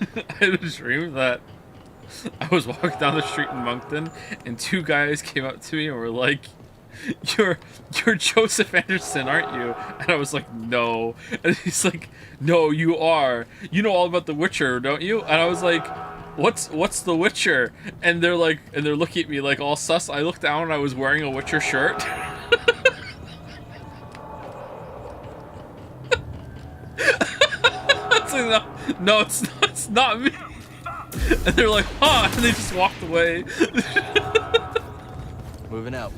I had a dream that I was walking down the street in Moncton, and two guys came up to me and were like, "You're you're Joseph Anderson, aren't you?" And I was like, "No." And he's like, "No, you are. You know all about The Witcher, don't you?" And I was like, "What's The Witcher?" And they're like, and they're looking at me like all sus. I looked down and I was wearing a Witcher shirt. It's like, no, no, it's not me. And they're like, "Huh?" And they just walked away. Moving out.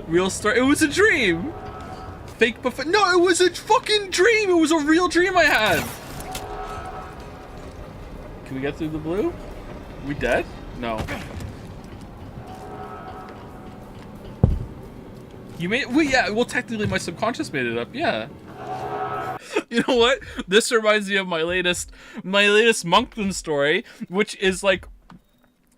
Real story. It was a dream. Fake buffet. No, it was a fucking dream. It was a real dream I had. Can we get through the blue? We dead? No. You made. Well, yeah. Well, technically, my subconscious made it up. Yeah. You know what? This reminds me of my latest Moncton story, which is like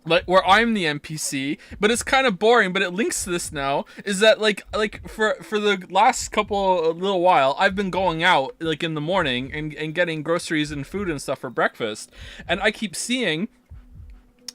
where I'm the NPC, but it's kind of boring. But it links to this now. Is that like for the last couple a little while, I've been going out like in the morning and getting groceries and food and stuff for breakfast, and I keep seeing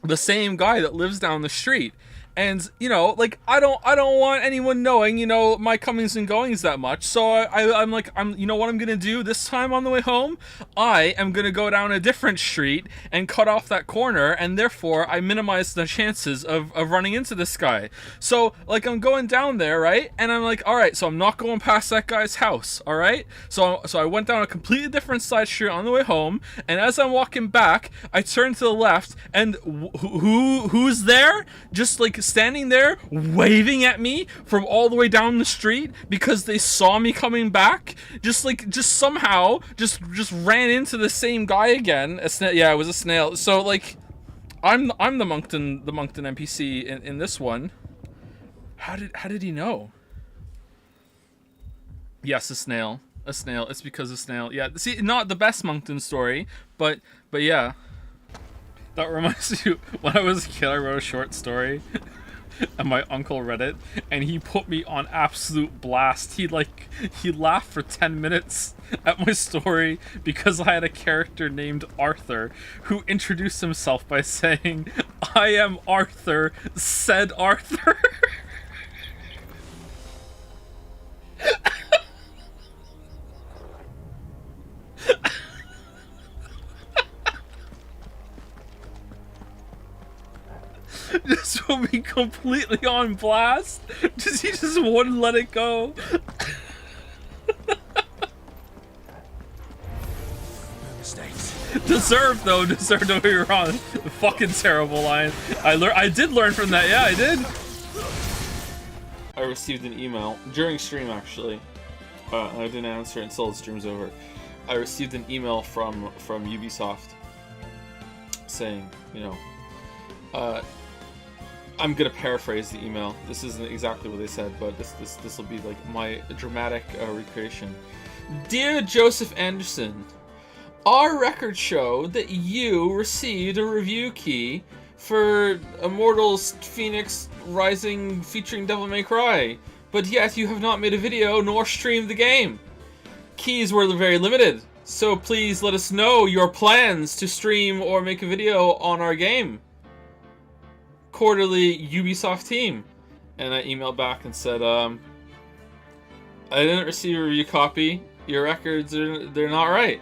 the same guy that lives down the street. And you know, like I don't want anyone knowing, you know, my comings and goings that much. So I'm like, you know what I'm gonna do this time on the way home? I am gonna go down a different street and cut off that corner, and therefore I minimize the chances of running into this guy. So like I'm going down there, right? And I'm like, all right, so I'm not going past that guy's house, all right? So I went down a completely different side street on the way home, and as I'm walking back, I turn to the left, and who's there? Just like standing there waving at me from all the way down the street because they saw me coming back. Just somehow just ran into the same guy again. Yeah, it was a snail. So like I'm the Moncton NPC in this one. How did he know? Yes, a snail. It's because of snail. Yeah, see, not the best Moncton story, but yeah. That reminds me, when I was a kid, I wrote a short story, and my uncle read it, and he put me on absolute blast. He laughed for 10 minutes at my story because I had a character named Arthur who introduced himself by saying, "I am Arthur, said Arthur." Just put me completely on blast. He just wouldn't let it go. Mistakes. Deserved, don't get me wrong. Fucking terrible line. I did learn from that. Yeah, I did. I received an email during stream, actually. I didn't answer it until the stream's over. I received an email from Ubisoft saying, you know, I'm gonna paraphrase the email. This isn't exactly what they said, but this will be like my dramatic recreation. Dear Joseph Anderson, our records show that you received a review key for Immortals Phoenix Rising featuring Devil May Cry, but yet you have not made a video nor streamed the game. Keys were very limited, so please let us know your plans to stream or make a video on our game. Quarterly Ubisoft team. And I emailed back and said, I didn't receive a review copy. Your records they're not right.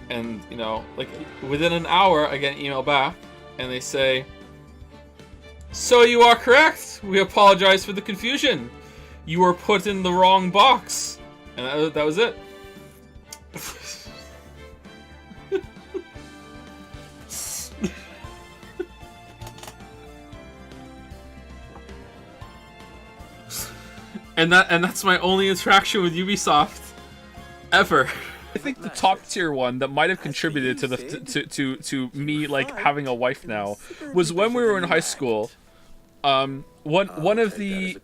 And you know, like within an hour I get an email back and they say, "So you are correct. We apologize for the confusion. You were put in the wrong box." And that was it. And that's my only interaction with Ubisoft ever. I think the top tier one that might have contributed to the to me like having a wife now was when we were in high school. One of the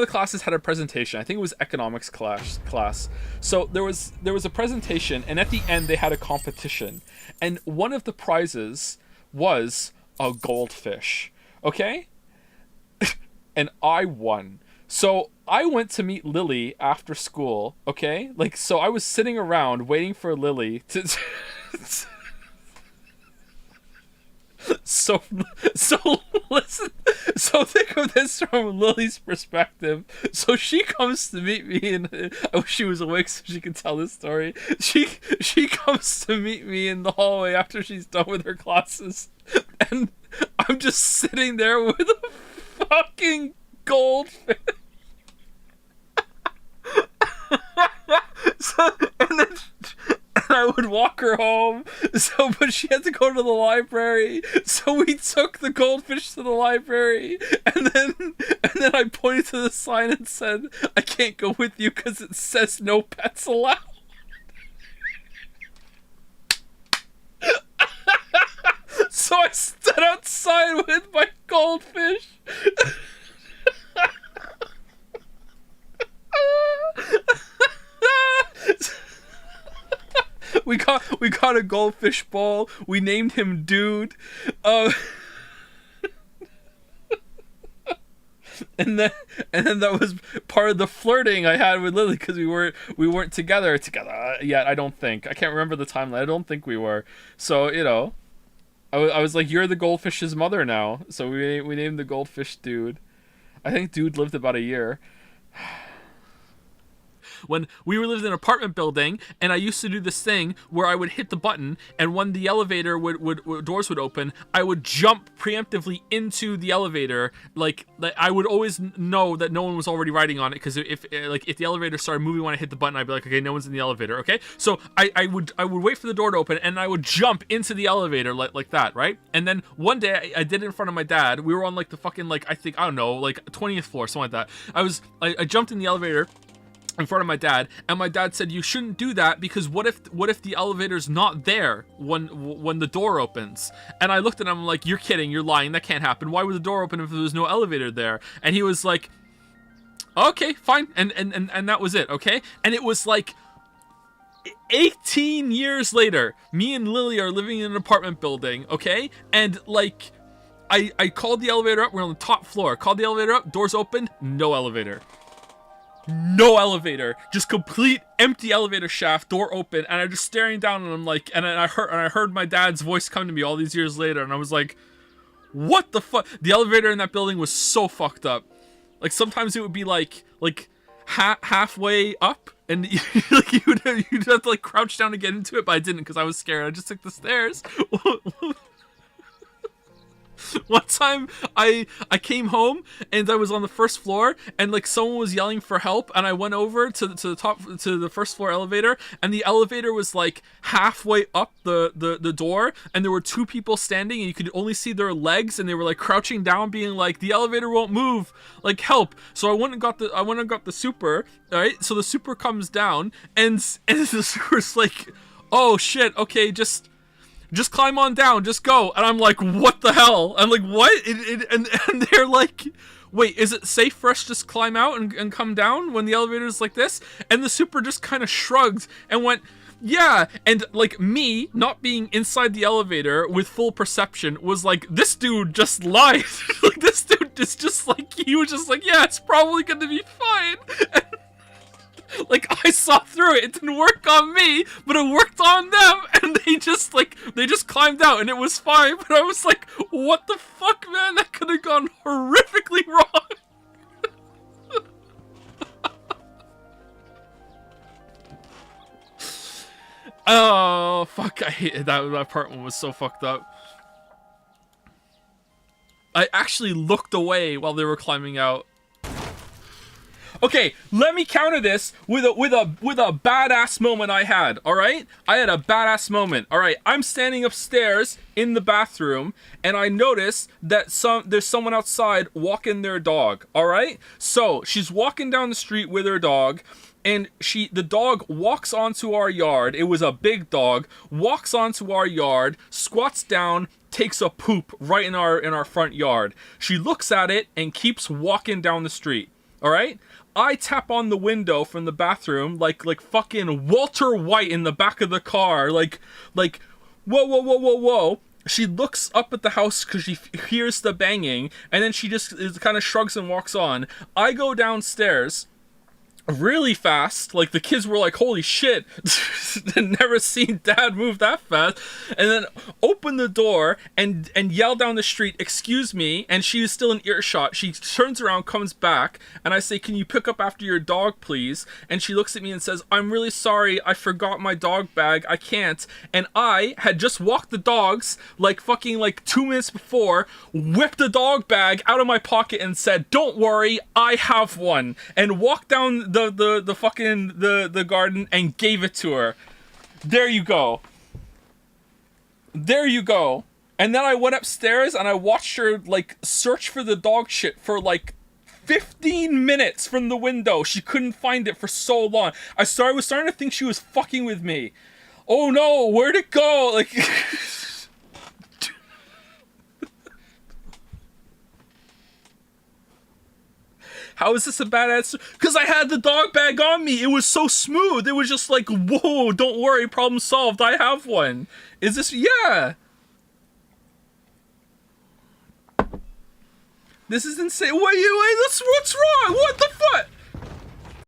classes had a presentation. I think it was economics class. So there was a presentation, and at the end they had a competition, and one of the prizes was a goldfish. Okay, and I won. So I went to meet Lily after school, okay? Like, so I was sitting around waiting for Lily to. So, so listen. So think of this from Lily's perspective. So she comes to meet me, and I wish she was awake so she could tell this story. She comes to meet me in the hallway after she's done with her classes, and I'm just sitting there with a fucking goldfish. So, and then I would walk her home. So, but she had to go to the library. So we took the goldfish to the library, and then I pointed to the sign and said, "I can't go with you because it says no pets allowed." So I stood outside with my goldfish. We got a goldfish ball. We named him Dude, and then that was part of the flirting I had with Lily because we weren't together yet. I don't think. I can't remember the timeline. I don't think we were. So I was like, you're the goldfish's mother now. So we named the goldfish Dude. I think Dude lived about a year. When we lived in an apartment building, and I used to do this thing where I would hit the button, and when the elevator doors would open, I would jump preemptively into the elevator. Like I would always know that no one was already riding on it, because if the elevator started moving when I hit the button, I'd be like, okay, no one's in the elevator. Okay, so I would wait for the door to open, and I would jump into the elevator like that, right? And then one day I did it in front of my dad. We were on like the fucking I don't know, like 20th floor, something like that. I jumped in the elevator in front of my dad, and my dad said, you shouldn't do that, because what if the elevator's not there when the door opens? And I looked at him like, you're kidding, you're lying, that can't happen. Why would the door open if there was no elevator there? And he was like, okay, fine. And that was it, okay? And it was like 18 years later, me and Lily are living in an apartment building, okay? And like I called the elevator up, we're on the top floor, called the elevator up, doors open, no elevator. No elevator, just complete empty elevator shaft, door open, and I'm just staring down, and I'm like, and I heard my dad's voice come to me all these years later, and I was like, what the fuck? The elevator in that building was so fucked up. Like sometimes it would be like halfway up, and you'd have to like crouch down to get into it, but I didn't because I was scared. I just took the stairs. One time I came home and I was on the first floor, and like someone was yelling for help, and I went over to the first floor elevator, and the elevator was like halfway up the door, and there were two people standing, and you could only see their legs, and they were like crouching down being like, the elevator won't move, like help. So I went and got the super, right? So the super comes down, and the super's like, oh shit, okay, just climb on down, just go. And I'm like, what the hell? I'm like, what? And they're like, wait, is it safe for us to just climb out and come down when the elevator's like this? And the super just kind of shrugged and went, yeah. And like me not being inside the elevator with full perception was like, this dude just lied. Like this dude is just like, he was just like, yeah, it's probably gonna be fine. And, like, I saw through it. It didn't work on me, but it worked on them, and they just climbed out, and it was fine. But I was like, what the fuck, man? That could have gone horrifically wrong. Oh, fuck, I hated that part. One was so fucked up. I actually looked away while they were climbing out. Okay, let me counter this with a badass moment I had, alright? I had a badass moment, alright? I'm standing upstairs in the bathroom, and I notice that there's someone outside walking their dog, alright? So, she's walking down the street with her dog, and the dog walks onto our yard. It was a big dog, walks onto our yard, squats down, takes a poop right in our front yard. She looks at it and keeps walking down the street, alright? I tap on the window from the bathroom like fucking Walter White in the back of the car, like whoa. She looks up at the house because she hears the banging, and then she just kind of shrugs and walks on. I go downstairs really fast, like the kids were like, holy shit, never seen dad move that fast, and then open the door and yell down the street, excuse me, and she is still in earshot. She turns around, comes back, and I say, can you pick up after your dog, please? And she looks at me and says, I'm really sorry, I forgot my dog bag, I can't. And I had just walked the dogs like fucking like 2 minutes before, whipped the dog bag out of my pocket and said, don't worry, I have one, and walked down the fucking the garden and gave it to her. There you go. There you go. And then I went upstairs and I watched her like search for the dog shit for like 15 minutes from the window. She couldn't find it for so long. I was starting to think she was fucking with me. Oh no, where'd it go? Like how is this a bad answer? Because I had the dog bag on me. It was so smooth. It was just like, whoa, don't worry, problem solved. I have one. Is this, yeah. This is insane. Wait, what's wrong? What the fuck?